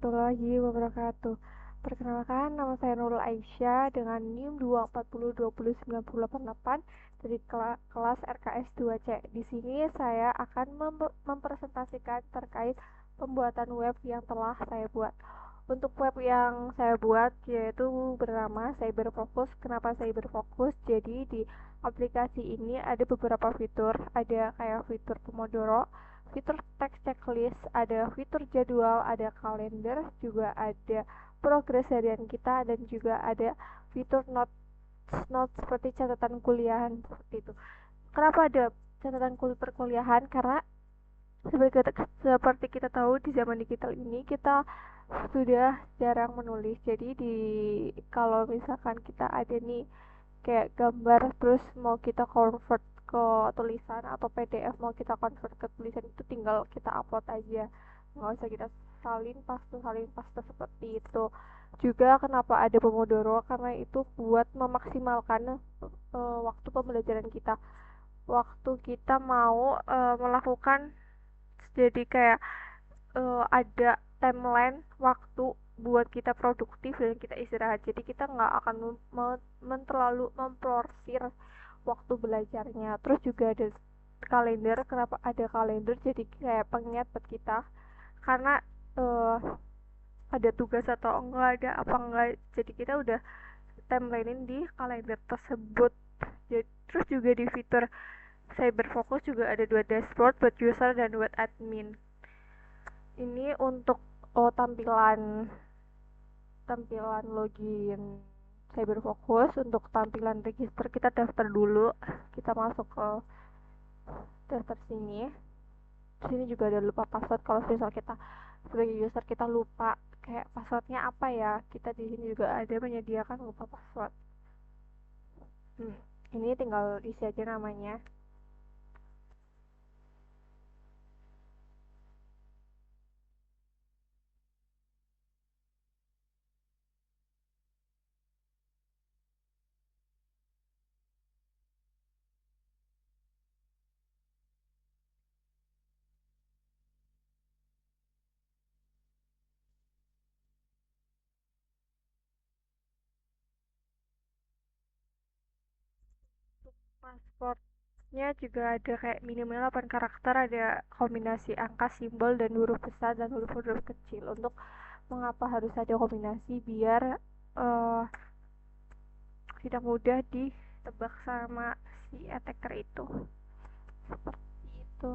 warahmatullahi wabarakatuh. Perkenalkan, nama saya Nurul Aisyah dengan NIM 240209088 dari kelas RKS 2C. Di sini saya akan mempresentasikan terkait pembuatan web yang telah saya buat. Untuk web yang saya buat yaitu bernama Cyberfocus. Kenapa Cyberfocus? Jadi di aplikasi ini ada beberapa fitur, ada kayak fitur Pomodoro, fitur text checklist, ada fitur jadwal, ada kalender, juga ada progres harian kita, dan juga ada fitur notes seperti catatan kuliahan seperti itu. Kenapa ada catatan perkuliahan? Karena seperti kita tahu di zaman digital ini kita sudah jarang menulis. Jadi kalau misalkan kita ada nih kayak gambar terus mau kita convert ke tulisan atau PDF mau kita convert ke tulisan, itu tinggal kita upload aja, nggak usah kita salin paste seperti itu. Juga kenapa ada Pomodoro, karena itu buat memaksimalkan waktu pembelajaran kita, waktu kita mau melakukan, jadi kayak ada timeline waktu buat kita produktif dan kita istirahat. Jadi kita nggak akan terlalu memporsir waktu belajarnya. Terus juga ada kalender. Kenapa ada kalender? Jadi kayak pengingat buat kita, karena uh, ada tugas atau enggak, ada apa enggak, jadi kita udah timelinein di kalender tersebut. Jadi, terus juga di fitur Cyberfocus juga ada dua dashboard buat user dan buat admin. Ini untuk tampilan tampilan login Cyberfocus. Untuk tampilan register kita daftar dulu, kita masuk ke daftar sini. Sini juga ada lupa password. Kalau misal kita sebagai user kita lupa kayak passwordnya apa ya, kita di sini juga ada menyediakan lupa password. Ini tinggal isi aja namanya. Passwordnya juga ada kayak minimal 8 karakter, ada kombinasi angka, simbol, dan huruf besar dan huruf-huruf kecil. Untuk mengapa harus ada kombinasi? Biar uh, tidak mudah ditebak sama si attacker itu. Seperti itu.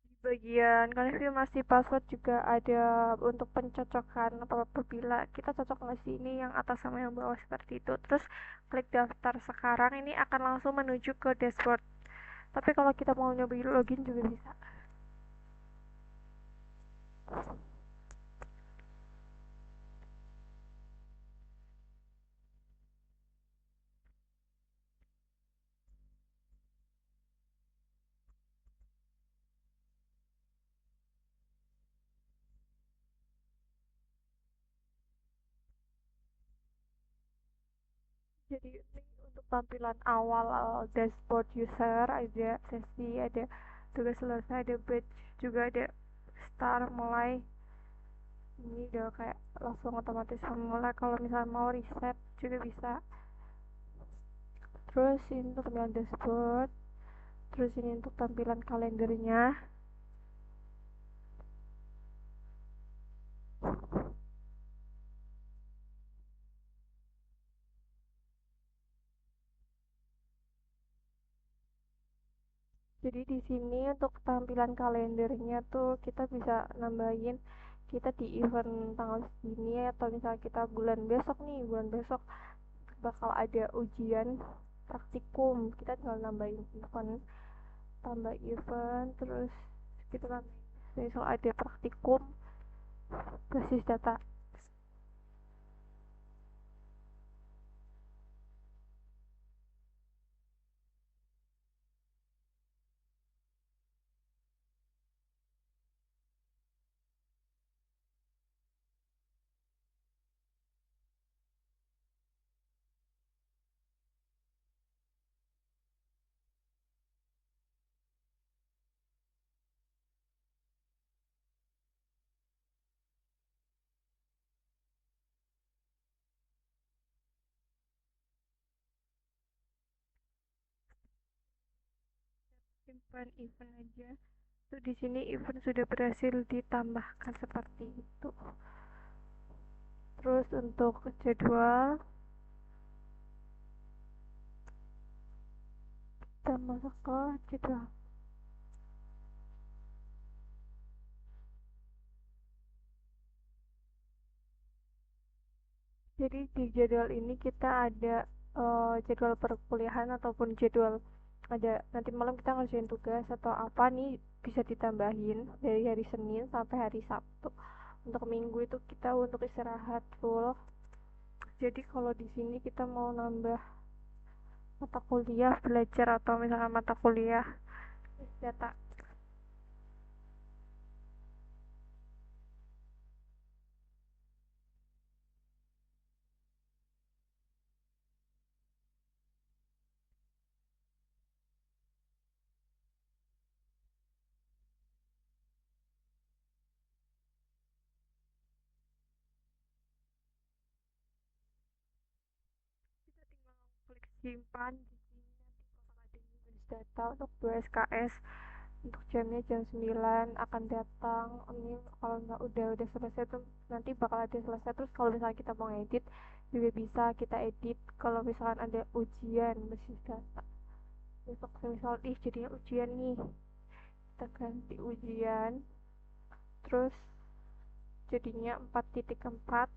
Di bagian konfirmasi password juga ada untuk pencocokan, apabila kita cocok nggak sih ini yang atas sama yang bawah seperti itu. Terus klik daftar sekarang, ini akan langsung menuju ke dashboard. Tapi kalau kita mau nyobain login juga bisa. Jadi ini untuk tampilan awal dashboard user, ada sesi, ada tugas selesai, ada badge, juga ada start mulai. Ini udah kayak langsung otomatis mulai. Kalau misalnya mau reset juga bisa. Terus ini untuk tampilan dashboard, terus ini untuk tampilan kalendernya. Jadi di sini untuk tampilan kalendernya tuh kita bisa nambahin kita di event tanggal segini, atau misalnya kita bulan besok bakal ada ujian praktikum, kita tinggal nambahin event, tambah event, terus kita nambahin misal ada praktikum basis data. simpan event aja. Tuh di sini event sudah berhasil ditambahkan seperti itu. Terus untuk jadwal kita masuk ke jadwal. Jadi di jadwal ini kita ada jadwal perkuliahan ataupun jadwal ada nanti malam kita ngerjain tugas atau apa nih bisa ditambahin dari hari Senin sampai hari Sabtu. Untuk minggu itu kita untuk istirahat full. Jadi kalau di sini kita mau nambah mata kuliah belajar atau misalkan mata kuliah data. Kita tinggal klik simpan di sini nanti bakal ada nulis data untuk 2 SKS. Untuk jamnya jam 9 akan datang. Ini kalau nggak udah selesai tuh nanti bakal ada selesai. Terus kalau misalnya kita mau edit juga bisa kita edit kalau misalkan ada ujian basis data. Besok misal jadinya ujian nih, kita ganti ujian, terus jadinya 4.4.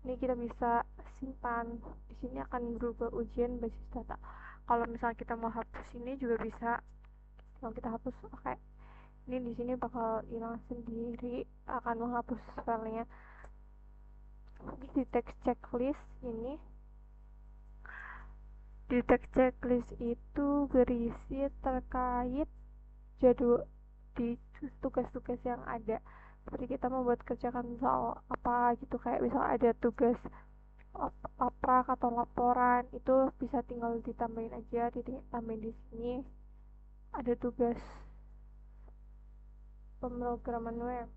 Ini kita bisa simpan. Di sini akan berubah ujian basis data. Kalau misalnya kita mau hapus ini juga bisa. Kalau kita hapus, oke, ini di sini bakal hilang sendiri, akan menghapus filenya. Di text checklist ini, di text checklist itu berisi terkait jadwal di tugas-tugas yang ada. Seperti kita membuat kerjakan soal apa gitu, kayak misal ada tugas laprak atau laporan, itu bisa tinggal ditambahin aja, ditambahin di sini. Ada tugas pemrograman web.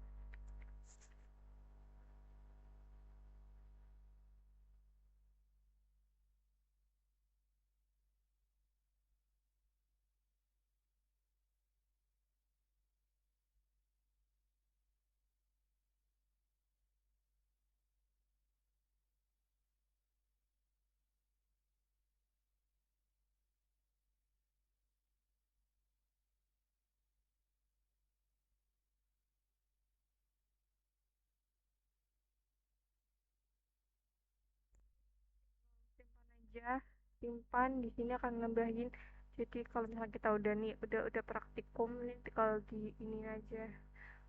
Simpan aja, simpan di sini akan nambahin. Jadi kalau misalnya kita udah nih udah praktikum nih tinggal di ini aja.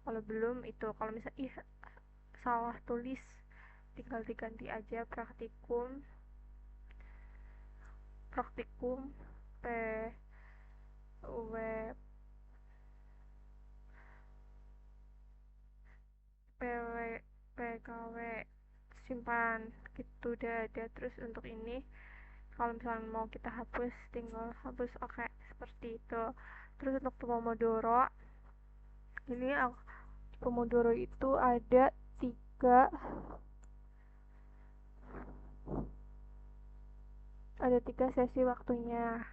Kalau belum itu kalau misalnya salah tulis tinggal diganti aja praktikum, praktikum p web pw pkw, simpan gitu udah ada. Terus untuk ini kalau misalnya mau kita hapus tinggal hapus, oke, seperti itu. Terus untuk Pomodoro ini, Pomodoro itu tiga ada tiga sesi waktunya.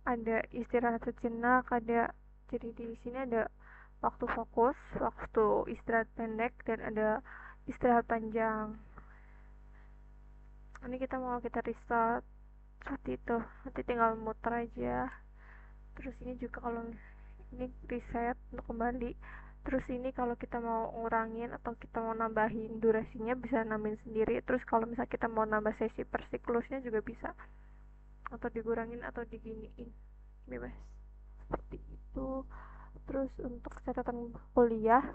Ada istirahat sejenak, ada jadi di sini ada waktu fokus, waktu istirahat pendek, dan ada istirahat panjang. Ini kita restart seperti itu, nanti tinggal muter aja. Terus ini juga kalau ini reset untuk kembali. Terus ini kalau kita mau ngurangin atau kita mau nambahin durasinya bisa nambahin sendiri. Terus kalau misalnya kita mau nambah sesi per siklusnya juga bisa, atau dikurangin atau diginiin, bebas seperti itu. Terus untuk catatan kuliah,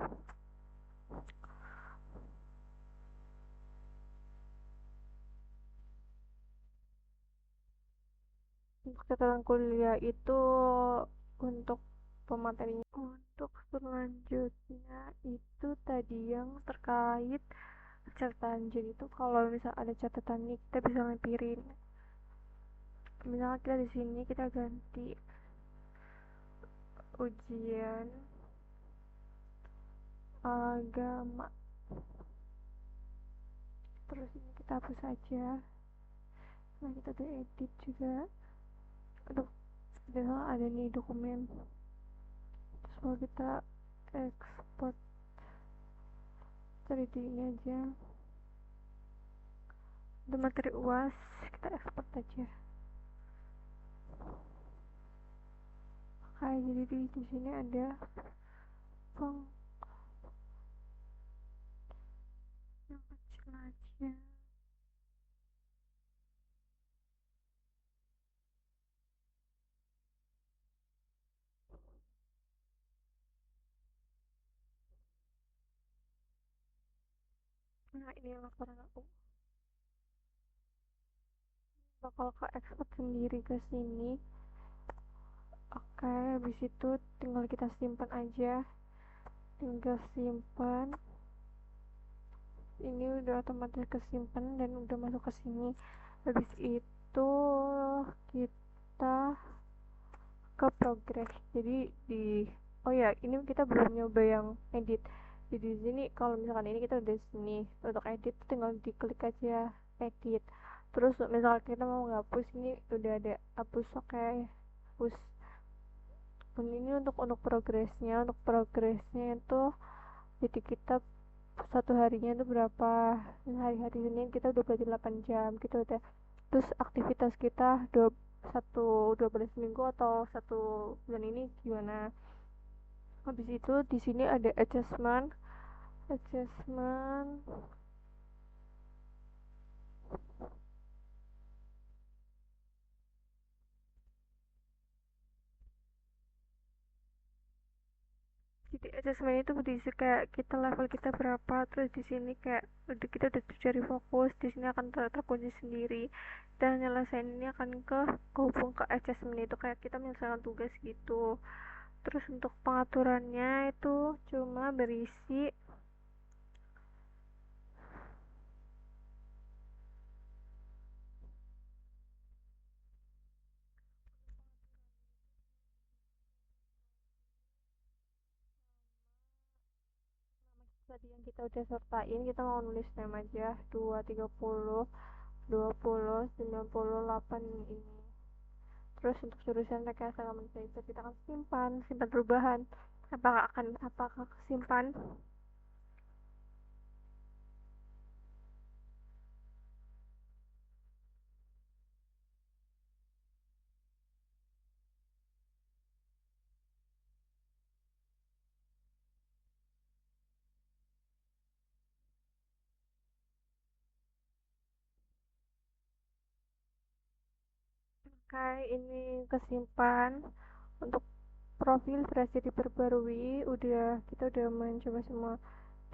itu untuk pematerinya. Untuk selanjutnya itu tadi yang terkait catatan. Jadi itu kalau misal ada catatan nih kita bisa lempirin. Misalnya kita di sini kita ganti ujian agama, terus ini kita hapus aja. Nah kita udah edit juga. Aduh, misal ada nih dokumen, terus mau kita export dari ini aja, ada materi UAS, kita export aja. Kayak jadi di sini ada peng yang kecil aja. Nah, ini yang laporan aku bakal ke export sendiri ke sini. Oke, habis itu tinggal kita simpan aja, tinggal simpan. Ini udah otomatis kesimpan dan udah masuk ke sini. Habis itu kita ke progress. Jadi di oh ya, ini kita belum nyoba yang edit. Jadi di sini kalau misalkan ini kita udah sini, untuk edit tinggal diklik aja edit. Terus misalkan kita mau ngapus, ini udah ada hapus. Oke, hapus. Dan ini untuk progresnya itu, jadi kita satu harinya itu berapa. Hari-hari ini kita udah berarti 8 jam kita udah. Terus aktivitas kita 12 minggu atau 1 bulan ini gimana. Habis itu di sini ada adjustment. Jadi adjustment itu berisi kayak kita level kita berapa, terus di sini kayak kita udah cari fokus, di sini akan terkunci sendiri. Dan nyelesain ini akan kehubung ke adjustment, itu kayak kita menyelesaikan tugas gitu. Terus untuk pengaturannya itu cuma berisi tadi yang kita udah sertain. Kita mau nulis nama aja 20 30 20 90 8 ini. Terus untuk jurusan rekayasa common paper kita akan simpan perubahan. Apakah simpan. Oke, ini kesimpan. Untuk profil versi diperbarui, kita udah mencoba semua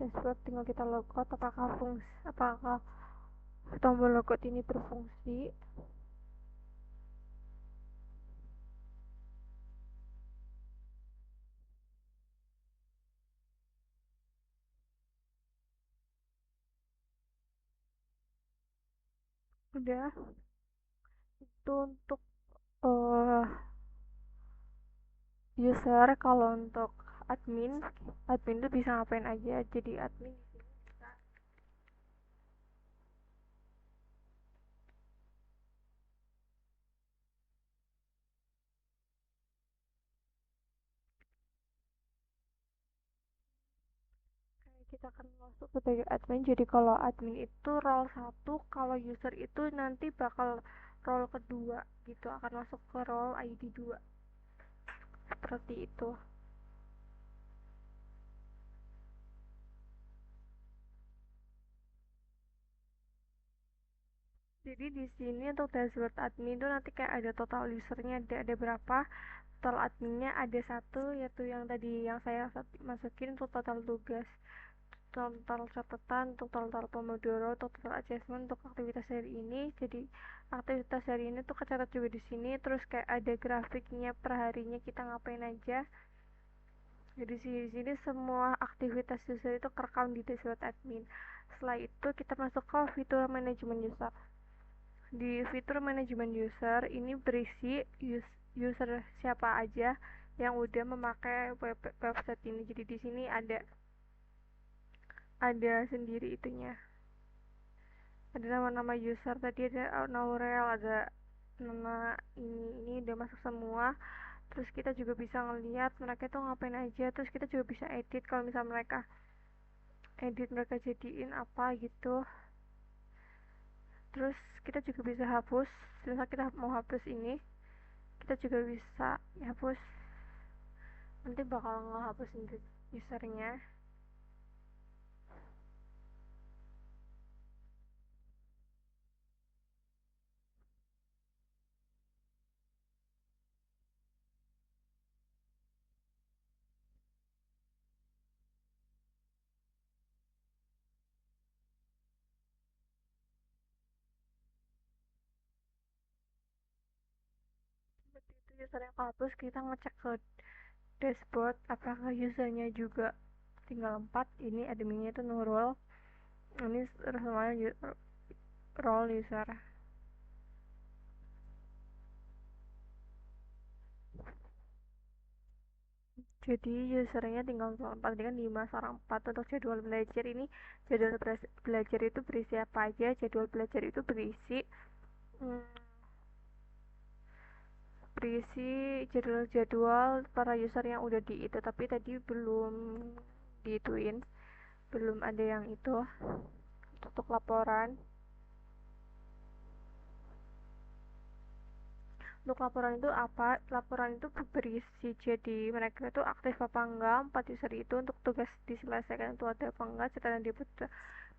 dashboard, tinggal kita logout. Apakah tombol logout ini berfungsi. Udah. Itu untuk uh, user. Kalau untuk admin tuh bisa ngapain aja. Jadi admin kita akan masuk sebagai admin. Jadi kalau admin itu role 1, kalau user itu nanti bakal role kedua gitu, akan masuk ke role ID 2 seperti itu. Jadi di sini untuk dashboard admin itu nanti kayak ada total usernya, ada berapa. Total adminnya ada 1, yaitu yang tadi yang saya masukin untuk total tugas, total catatan, untuk total pomodoro, total adjustment untuk aktivitas hari ini. Jadi aktivitas hari ini tuh kecatat juga di sini. Terus kayak ada grafiknya per harinya kita ngapain aja. Jadi di sini semua aktivitas user itu kerekam di dashboard admin. Setelah itu kita masuk ke fitur manajemen user. Di fitur manajemen user ini berisi user siapa aja yang udah memakai website ini. Jadi di sini ada sendiri itunya. Ada nama-nama user, tadi ada Naurel, ada Nah, ini udah masuk semua. Terus kita juga bisa ngeliat mereka tuh ngapain aja. Terus kita juga bisa edit kalau misal mereka edit mereka jadiin apa gitu. Terus kita juga bisa hapus. Misal kita mau hapus ini, kita juga bisa hapus. Nanti bakal ngehapus usernya. Seperti itu usernya kehapus, kita ngecek ke dashboard apakah usernya juga tinggal 4. Ini adminnya itu Nurul, ini semuanya role user. Jadi usernya tinggal 4, ini kan 5 orang 4. Untuk jadwal belajar ini, jadwal belajar itu berisi apa aja? Jadwal belajar itu berisi hmm, berisi jadwal-jadwal para user yang udah di itu, tapi tadi belum diituin, belum ada yang itu. Untuk laporan, untuk laporan itu apa? Laporan itu berisi jadi mereka itu aktif apa enggak, 4 user itu, untuk tugas diselesaikan itu ada apa enggak, catatan dia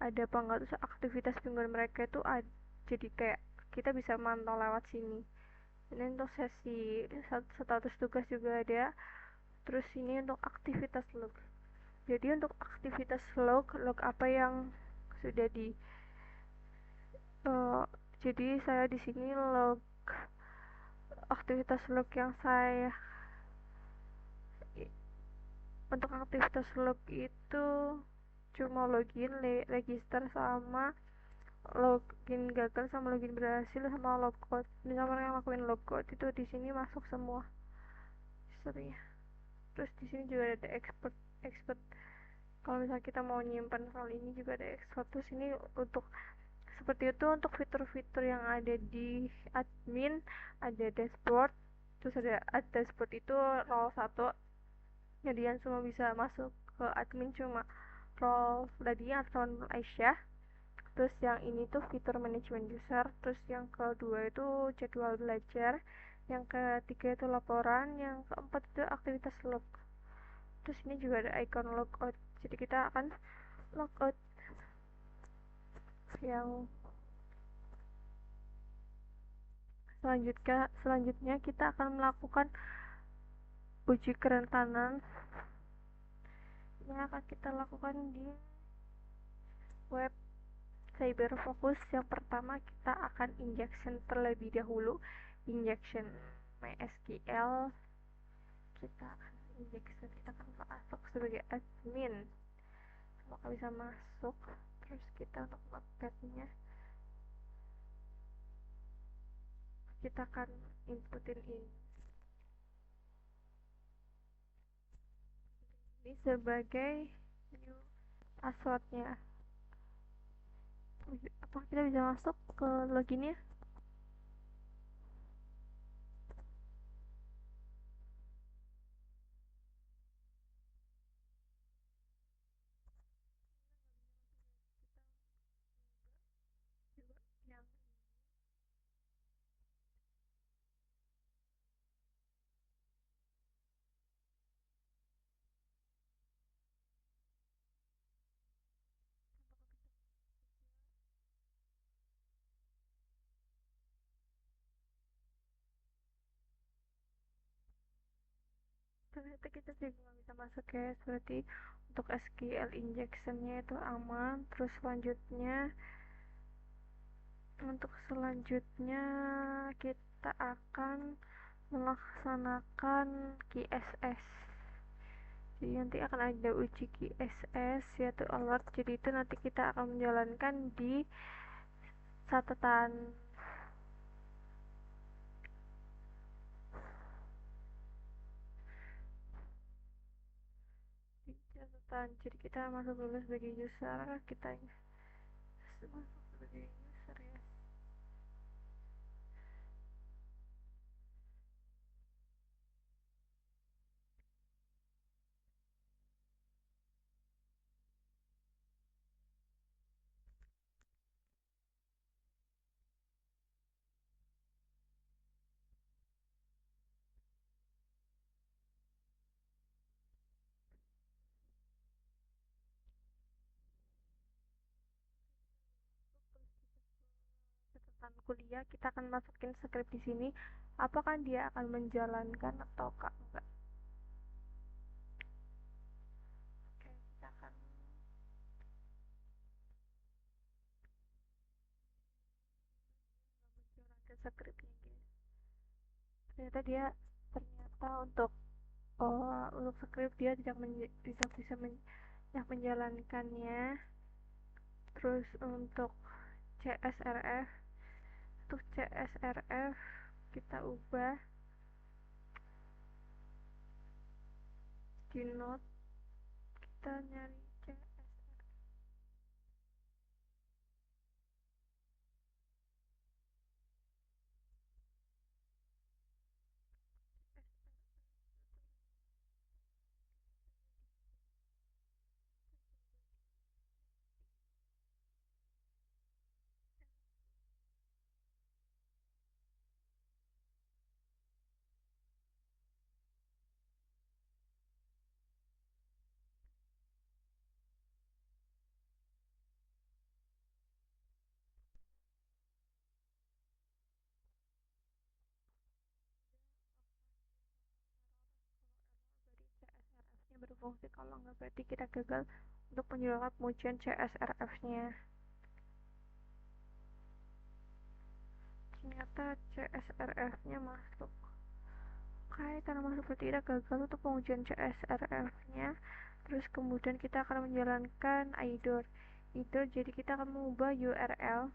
ada apa enggak, terus aktivitas mingguan mereka itu ada, jadi kayak kita bisa mantau lewat sini. Ini untuk sesi status tugas juga ada. Terus ini untuk aktivitas log. Jadi untuk aktivitas log apa yang sudah di uh, jadi saya di sini log aktivitas log yang saya, untuk aktivitas log itu cuma login, register, sama login gagal, sama login berhasil, sama logout. Misalnya yang lakuin logout itu di sini masuk semua historinya. Terus di sini juga ada expert. Kalau misalnya kita mau nyimpan file ini juga ada export. Terus ini untuk seperti itu untuk fitur-fitur yang ada di admin. Ada dashboard, terus ada dashboard itu role 1, jadi yang semua bisa masuk ke admin, cuma role tadi atau Aisyah. Terus yang ini tuh fitur manajemen user. Terus yang kedua itu jadwal belajar, yang ketiga itu laporan, yang keempat itu aktivitas log. Terus ini juga ada icon logout, jadi kita akan logout. Yang selanjutnya kita akan melakukan uji kerentanan yang akan kita lakukan di web CyberFocus. Yang pertama kita akan injection terlebih dahulu, injection MySQL. Kita akan injection, kita akan masuk sebagai admin, maka bisa masuk. Terus kita untuk notepad-nya kita akan inputin ini sebagai new passwordnya. Apa kita bisa masuk ke loginnya? Yang ternyata kita juga nggak bisa masuk ya. Berarti untuk SQL injectionnya itu aman. Terus selanjutnya kita akan melaksanakan QSS. Jadi nanti akan ada uji QSS yaitu alert. Jadi itu nanti kita akan menjalankan di catatan jadi kita masuk dulu sebagai user, kita masuk sebagai user ya. misalkan kuliah kita akan masukin script di sini, apakah dia akan menjalankan atau enggak. Oke, kita akan menjalankan scriptnya guys. Ternyata untuk script dia tidak tidak menjalankannya. Terus CSRF untuk CSRF kita ubah di note, kita nyari CSRF. CSRF-nya berfungsi, kalau nggak berarti kita gagal untuk menyuarakan pengujian CSRF-nya. Ternyata CSRF-nya masuk. Oke, karena masuk berarti kita gagal untuk pengujian CSRF-nya. Terus kemudian kita akan menjalankan IDOR. Jadi kita akan mengubah URL.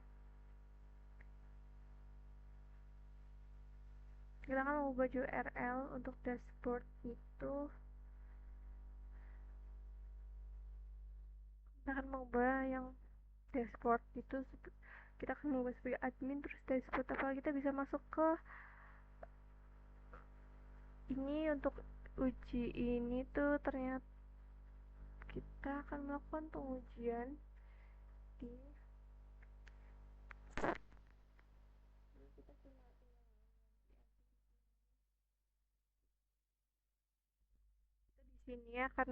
Kita akan mengubah URL untuk dashboard itu. Kita akan mengubah yang dashboard itu, kita akan mengubah sebagai admin. Terus dashboard apa, kita bisa masuk ke ini. Untuk uji ini tuh ternyata kita akan melakukan pengujian di sini ya kan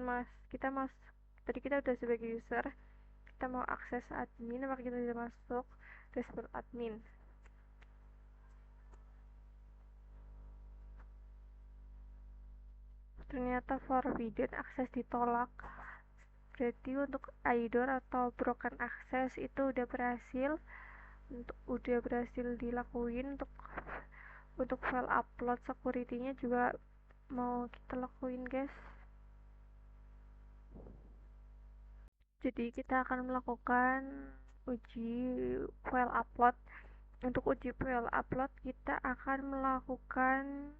tadi kita udah sebagai user, kita mau akses admin, maka kita bisa masuk dashboard admin. Ternyata forbidden, akses ditolak. Berarti untuk IDOR atau broken access itu udah berhasil dilakuin. Untuk file upload security-nya juga mau kita lakuin guys. Jadi kita akan melakukan uji file upload. Untuk uji file upload kita akan melakukan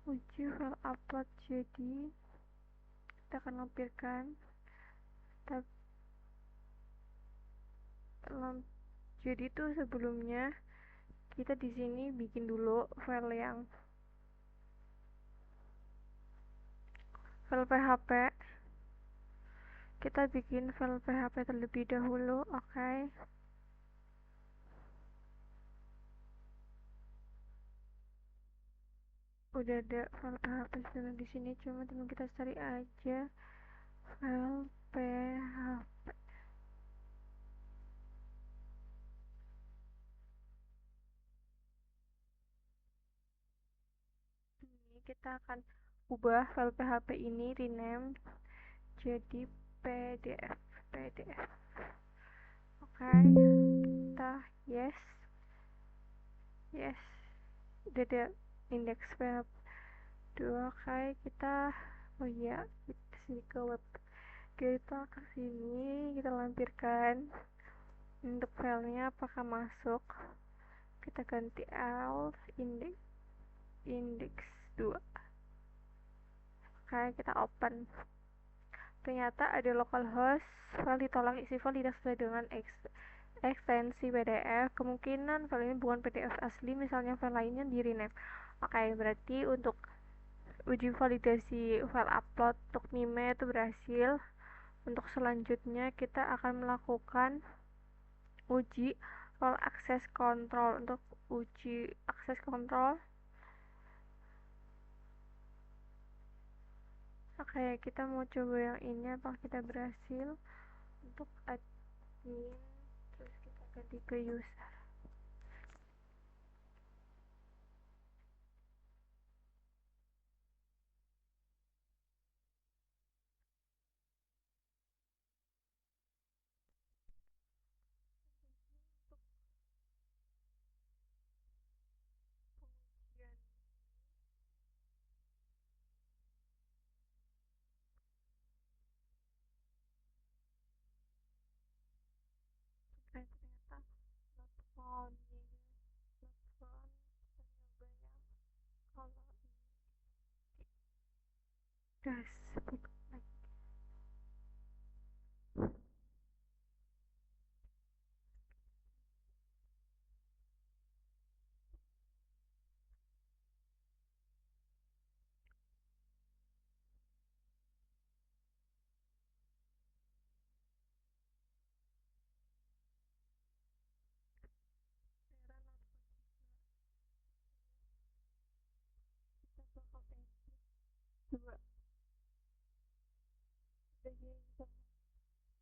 uji file upload. Jadi kita akan lampirkan jadi tuh sebelumnya kita di sini bikin dulu file PHP. Kita bikin file PHP terlebih dahulu, oke. Udah ada file PHP di sini, cuma kita cari aja file PHP. Ini kita akan ubah file PHP ini, rename jadi PDF. Oke, kita yes, udah ada index PHP 2. Oke, kita sini ke web, kita kesini, kita lampirkan untuk filenya apakah masuk. Kita ganti alt index 2. Oke, kita open. Ternyata ada localhost, file ditolak isi file tidak sesuai dengan ekstensi PDF. Kemungkinan file ini bukan PDF asli, misalnya file lainnya di rename. Oke, berarti untuk uji validasi file upload untuk MIME itu berhasil. Untuk selanjutnya kita akan melakukan uji role access control. Untuk uji access control, oke, kita mau coba yang ini, apakah kita berhasil. Untuk admin, terus kita ganti ke user. Gas.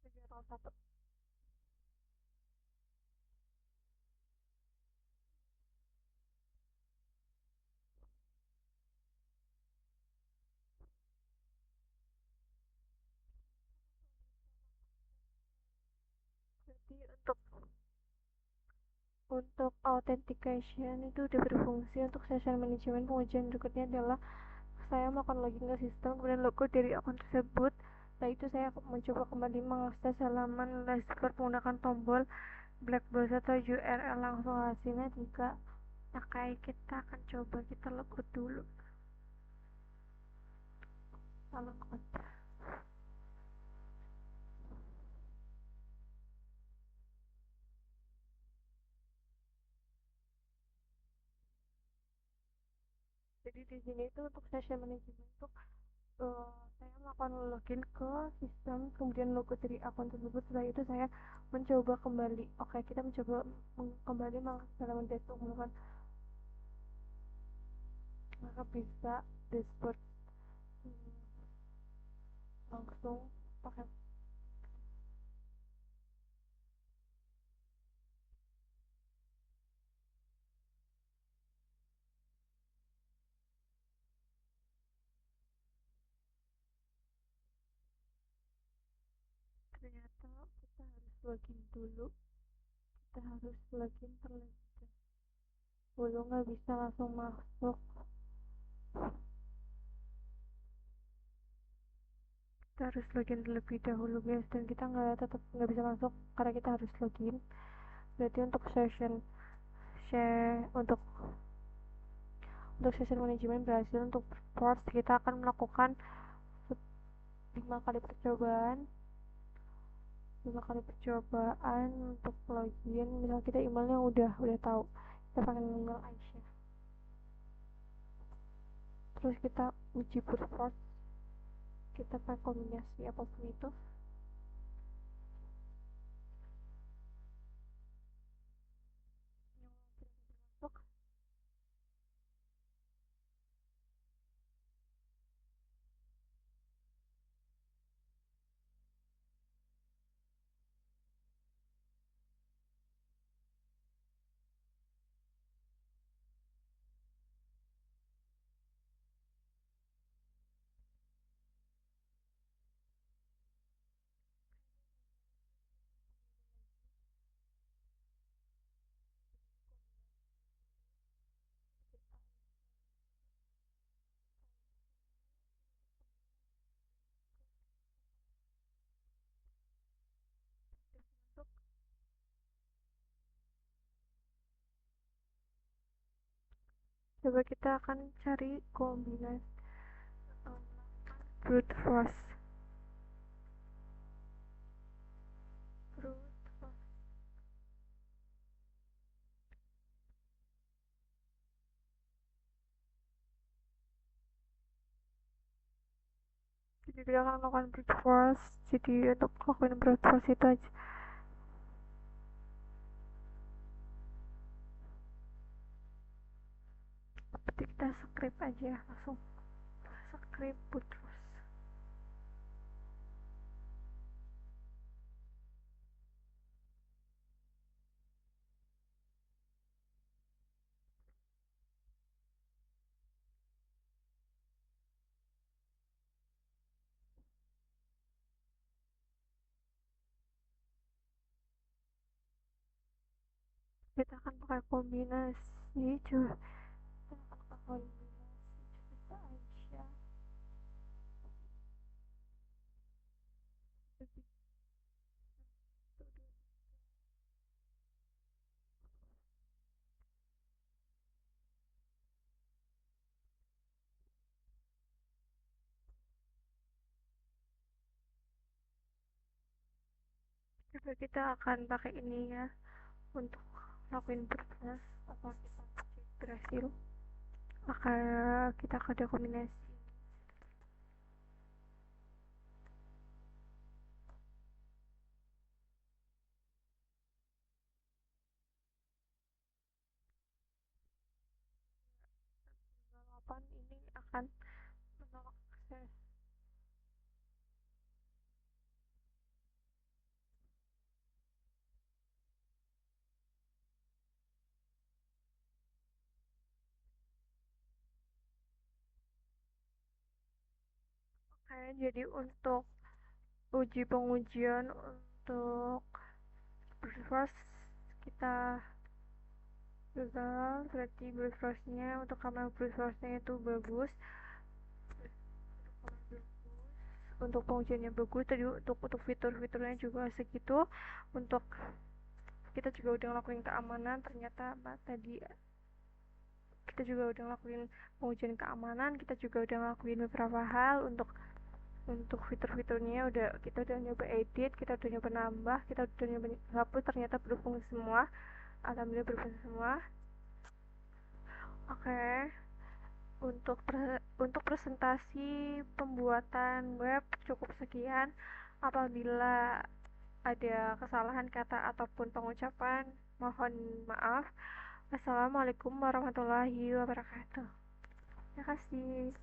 Coba satu. Jadi untuk authentication itu udah berfungsi. Untuk session management pengujian berikutnya adalah saya melakukan login ke sistem, kemudian logo dari akun tersebut. Setelah itu saya mencoba kembali mengakses halaman dashboard menggunakan tombol black box atau URL. Langsung hasilnya jika pakai, kita akan coba kita logout dulu. Logout. Jadi di sini itu untuk session management itu saya melakukan login ke sistem, kemudian logo dari akun tersebut. Setelah itu saya mencoba kembali. Oke, kita mencoba kembali mengakses halaman desktop menggunakan, maka bisa dashboard langsung pakai. Ternyata kita harus login dulu, kita harus login terlebih dahulu, nggak bisa langsung masuk. Kita harus login terlebih dahulu guys, dan kita tetap nggak bisa masuk karena kita harus login. Berarti untuk session share untuk session manajemen berhasil. Untuk force kita akan melakukan 5 kali percobaan, untuk login. Misal kita emailnya udah tahu, kita pakai email Aisyah, terus kita uji brute force, kita pakai kombinasi apapun itu. Masuk. Coba kita akan cari kombinasi brute force. Jadi kita akan melakukan brute force. Jadi untuk lakuin brute force itu aja, berarti kita script aja, langsung script brute force. Kita akan pakai kombinasi, coba kita akan pakai kombinasi cerita Aisyah. Jadi kita akan pakai ini ya untuk lakuin proses atau kita berhasil, maka kita ke dokumentasi. Penerapan ini akan menolak akses. Oke, jadi untuk pengujian untuk browse kita gagal, berarti browse-nya untuk kamera browse-nya itu bagus, untuk pengujiannya bagus, tadi untuk fitur-fiturnya juga segitu. Untuk kita juga udah ngelakuin keamanan, ternyata tadi kita juga udah ngelakuin pengujian keamanan, kita juga udah ngelakuin beberapa hal untuk fitur-fiturnya, kita udah nyoba edit, kita udah nyoba nambah, kita udah nyoba hapus, ternyata berfungsi semua. Alhamdulillah berfungsi semua. Oke, untuk presentasi pembuatan web cukup sekian. Apabila ada kesalahan kata ataupun pengucapan, mohon maaf. Assalamualaikum warahmatullahi wabarakatuh. Terima kasih.